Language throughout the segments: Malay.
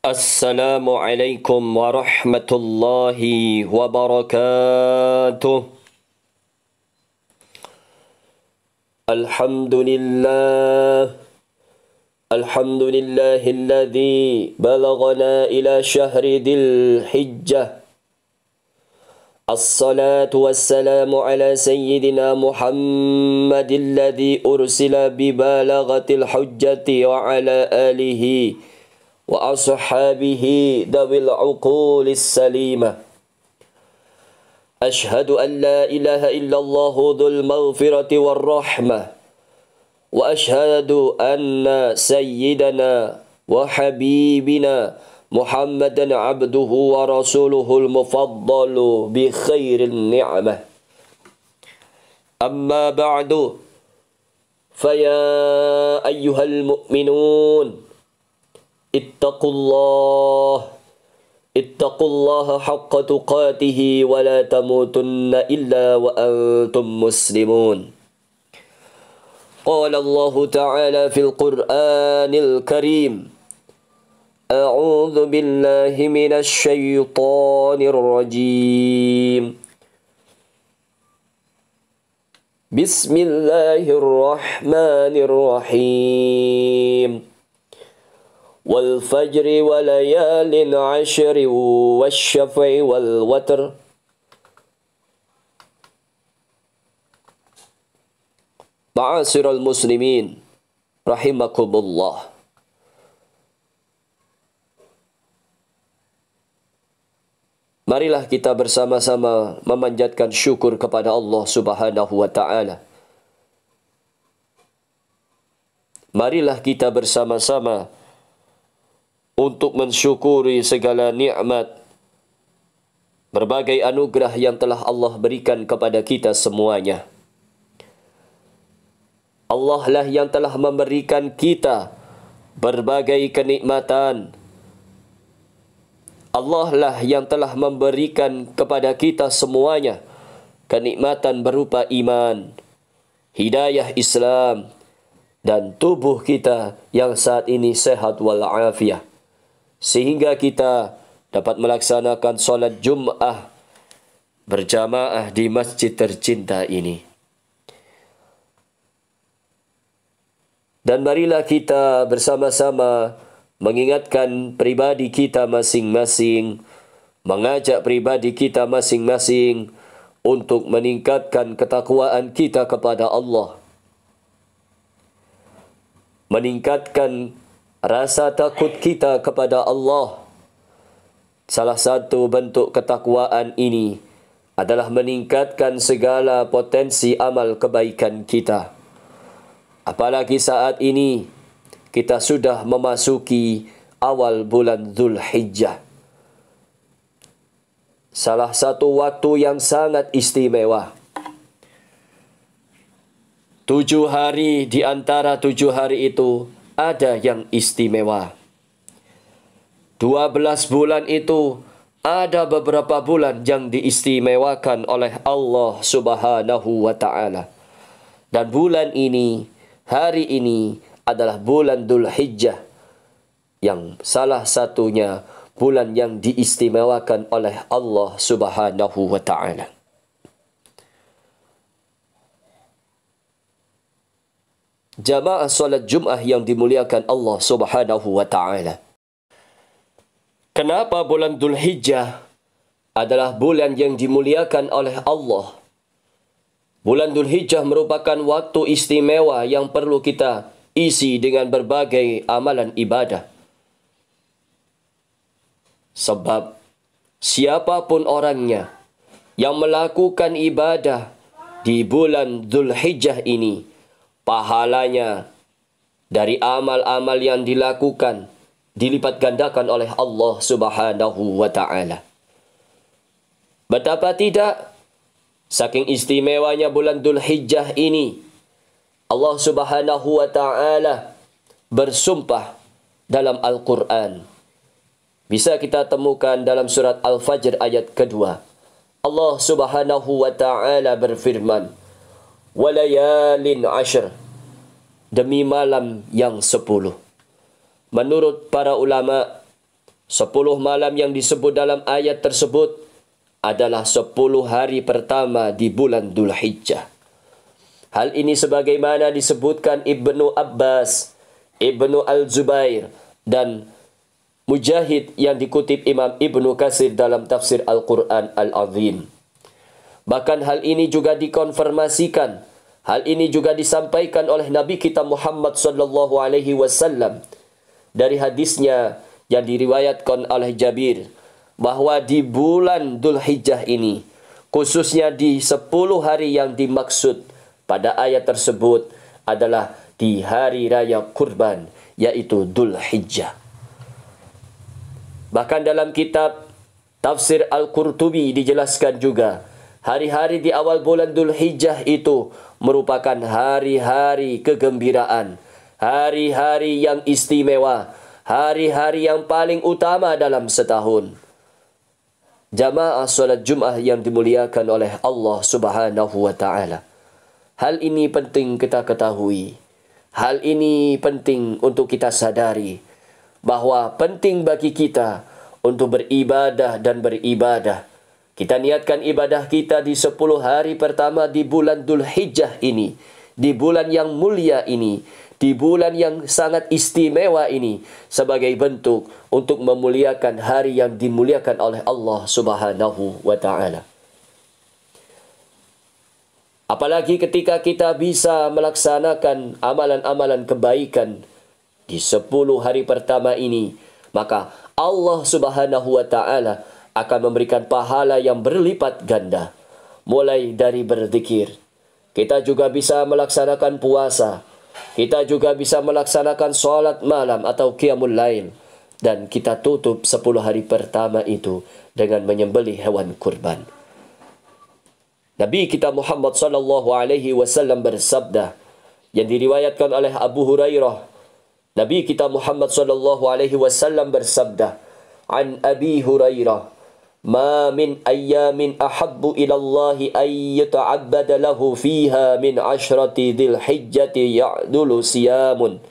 Assalamualaikum warahmatullahi wabarakatuh. Alhamdulillah. Alhamdulillahilladzi balaghana ila syahri dhil hijjah. As-salatu wassalamu ala sayyidina Muhammadin ladzi ursila bibalaghatil hujjati wa ala alihi wa ashabihi dawil uqulis salimah. Ashhadu an la ilaha illallah dhul maghfirati war rahmah. Wa ashhadu anna sayyidana wa habibina Muhammadan abduhu wa rasuluhul mufaddalu bi khairin ni'mah. Amma ba'du. Faya ayyuhal mu'minun, ittaqullaha haqqa tuqatihi wa la tamutunna illa wa antum muslimun. Qala Allah Ta'ala fil Qur'anil Karim, A'udzu billahi minasy syaithanir rajim. Bismillahirrahmanirrahim. Wal fajri wa layalin 'ashri wasyaf'i wal watr. Ma'asyiral muslimin rahimakumullah. Marilah kita bersama-sama memanjatkan syukur kepada Allah Subhanahu wa taala. Marilah kita bersama-sama untuk mensyukuri segala nikmat, berbagai anugerah yang telah Allah berikan kepada kita semuanya. Allah lah yang telah memberikan kita berbagai kenikmatan. Allah lah yang telah memberikan kepada kita semuanya kenikmatan berupa iman, hidayah Islam, dan tubuh kita yang saat ini sehat walafiat, sehingga kita dapat melaksanakan solat Jum'ah berjamaah di masjid tercinta ini. Dan marilah kita bersama-sama mengingatkan pribadi kita masing-masing, mengajak pribadi kita masing-masing untuk meningkatkan ketakwaan kita kepada Allah, meningkatkan rasa takut kita kepada Allah. Salah satu bentuk ketakwaan ini adalah meningkatkan segala potensi amal kebaikan kita. Apalagi saat ini kita sudah memasuki awal bulan Dzulhijjah. Salah satu waktu yang sangat istimewa. 7 hari di antara 7 hari itu ada yang istimewa. 12 bulan itu ada beberapa bulan yang diistimewakan oleh Allah Subhanahu wa taala. Dan bulan ini, hari ini adalah bulan Dzulhijjah, yang salah satunya bulan yang diistimewakan oleh Allah Subhanahu wa taala. Jamaah salat Jum'ah yang dimuliakan Allah Subhanahu wa taala. Kenapa bulan Dzulhijjah adalah bulan yang dimuliakan oleh Allah? Bulan Dzulhijjah merupakan waktu istimewa yang perlu kita isi dengan berbagai amalan ibadah. Sebab siapapun orangnya yang melakukan ibadah di bulan Dzulhijjah ini, pahalanya dari amal-amal yang dilakukan dilipat gandakan oleh Allah Subhanahu wa taala. Betapa tidak, saking istimewanya bulan Dzulhijjah ini, Allah Subhanahu wa taala bersumpah dalam Al-Quran. Bisa kita temukan dalam surat Al-Fajr ayat kedua. Allah Subhanahu wa taala berfirman, "Walayalin 'ashr", demi malam yang 10. Menurut para ulama, 10 malam yang disebut dalam ayat tersebut adalah 10 hari pertama di bulan Dhul Hijjah. Hal ini sebagaimana disebutkan Ibnu Abbas, Ibnu Al-Zubair, dan Mujahid yang dikutip Imam Ibnu Katsir dalam tafsir Al-Quran Al-Azim. Bahkan hal ini juga dikonfirmasikan, hal ini juga disampaikan oleh Nabi kita Muhammad sallallahu alaihi wasallam dari hadisnya yang diriwayatkan oleh Jabir, bahwa di bulan Dhul Hijjah ini, khususnya di 10 hari yang dimaksud pada ayat tersebut adalah di hari raya kurban, yaitu Dhul Hijjah. Bahkan dalam kitab Tafsir Al-Qurtubi dijelaskan juga, hari-hari di awal bulan Dhul Hijjah itu merupakan hari-hari kegembiraan, hari-hari yang istimewa, hari-hari yang paling utama dalam setahun. Jamaah salat Jumat yang dimuliakan oleh Allah Subhanahu wa taala. Hal ini penting kita ketahui. Hal ini penting untuk kita sadari, bahwa penting bagi kita untuk beribadah dan beribadah. Kita niatkan ibadah kita di 10 hari pertama di bulan Dhul Hijjah ini, di bulan yang mulia ini, di bulan yang sangat istimewa ini, sebagai bentuk untuk memuliakan hari yang dimuliakan oleh Allah Subhanahu wa taala. Apalagi ketika kita bisa melaksanakan amalan-amalan kebaikan di 10 hari pertama ini, maka Allah Subhanahu wa taala akan memberikan pahala yang berlipat ganda. Mulai dari berzikir, kita juga bisa melaksanakan puasa, kita juga bisa melaksanakan salat malam atau qiyamul lail, dan kita tutup 10 hari pertama itu dengan menyembelih hewan kurban. Nabi kita Muhammad sallallahu alaihi wasallam bersabda, yang diriwayatkan oleh Abu Hurairah, Nabi kita Muhammad sallallahu alaihi wasallam bersabda, an Abi Hurairah, ma min ayyamin ahabbu ila Allah ay yata'abbada lahu fiha min ashrati dhil hijjati ya'dulu siyamun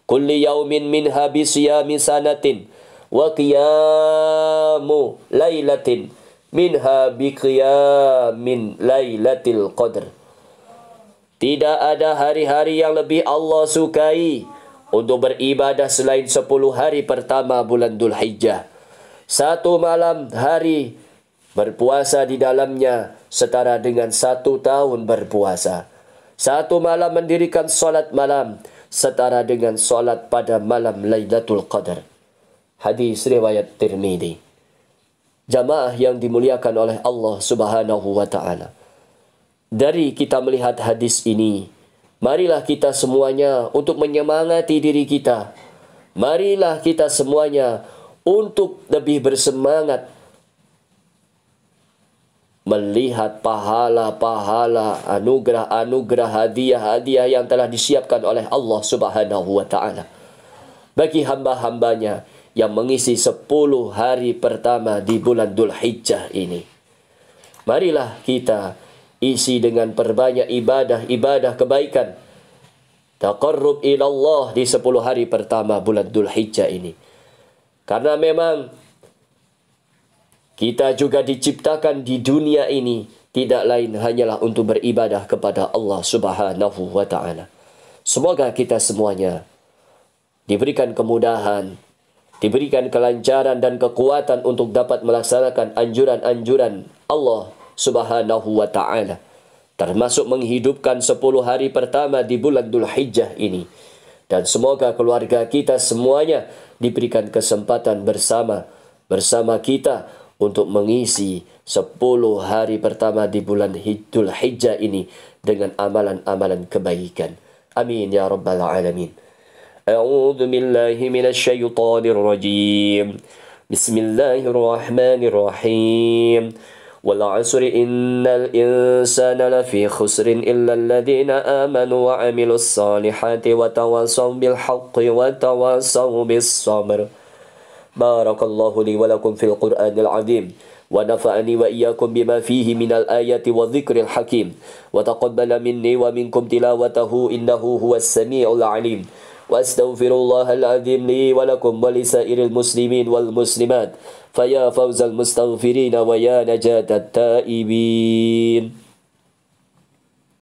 kulli yawmin minha bi siyami sanatin wa qiyamu lailatin minha bi qiyamin lailatil qadr. Tidak ada hari-hari yang lebih Allah sukai untuk beribadah selain 10 hari pertama bulan Dhul Hijjah. 1 malam hari berpuasa di dalamnya setara dengan 1 tahun berpuasa. 1 malam mendirikan solat malam setara dengan solat pada malam Lailatul Qadar. Hadis riwayat Tirmidzi. Jamaah yang dimuliakan oleh Allah Subhanahu wa taala. Dari kita melihat hadis ini, marilah kita semuanya untuk menyemangati diri kita. Marilah kita semuanya untuk lebih bersemangat melihat pahala-pahala, anugerah-anugerah, hadiah-hadiah yang telah disiapkan oleh Allah Subhanahu wa taala bagi hamba-hambanya yang mengisi 10 hari pertama di bulan Dhul Hijjah ini. Marilah kita isi dengan perbanyak ibadah-ibadah kebaikan, taqarrub ila Allah di 10 hari pertama bulan Dhul Hijjah ini. Karena memang kita juga diciptakan di dunia ini tidak lain hanyalah untuk beribadah kepada Allah Subhanahu wa taala. Semoga kita semuanya diberikan kemudahan, diberikan kelancaran dan kekuatan untuk dapat melaksanakan anjuran-anjuran Allah Subhanahu wa taala, termasuk menghidupkan 10 hari pertama di bulan Dhul Hijjah ini. Dan semoga keluarga kita semuanya diberikan kesempatan bersama kita untuk mengisi 10 hari pertama di bulan Dhul Hijjah ini dengan amalan-amalan kebaikan. Amin ya rabbal alamin. A'udzu billahi minasyaitonir rajim. Bismillahirrahmanirrahim. Wal 'asri innal insana lafi khusrin illa alladhina amanu wa 'amilus salihati wa tawassaw bil haqqi wa tawassaw bis sabr. Barakallahu li wa lakum fil Qur'anil 'azim wa nafa'ani wa iyyakum bima fihi minal ayati wa dhikril hakim wa taqabbala minni wa minkum tilawatahu innahu huwas samiul 'alim. وأستغفر الله العظيم لي ولكم ولسائر المسلمين والمسلمات فيا فوز المستغفرين ويا نجاة التائبين.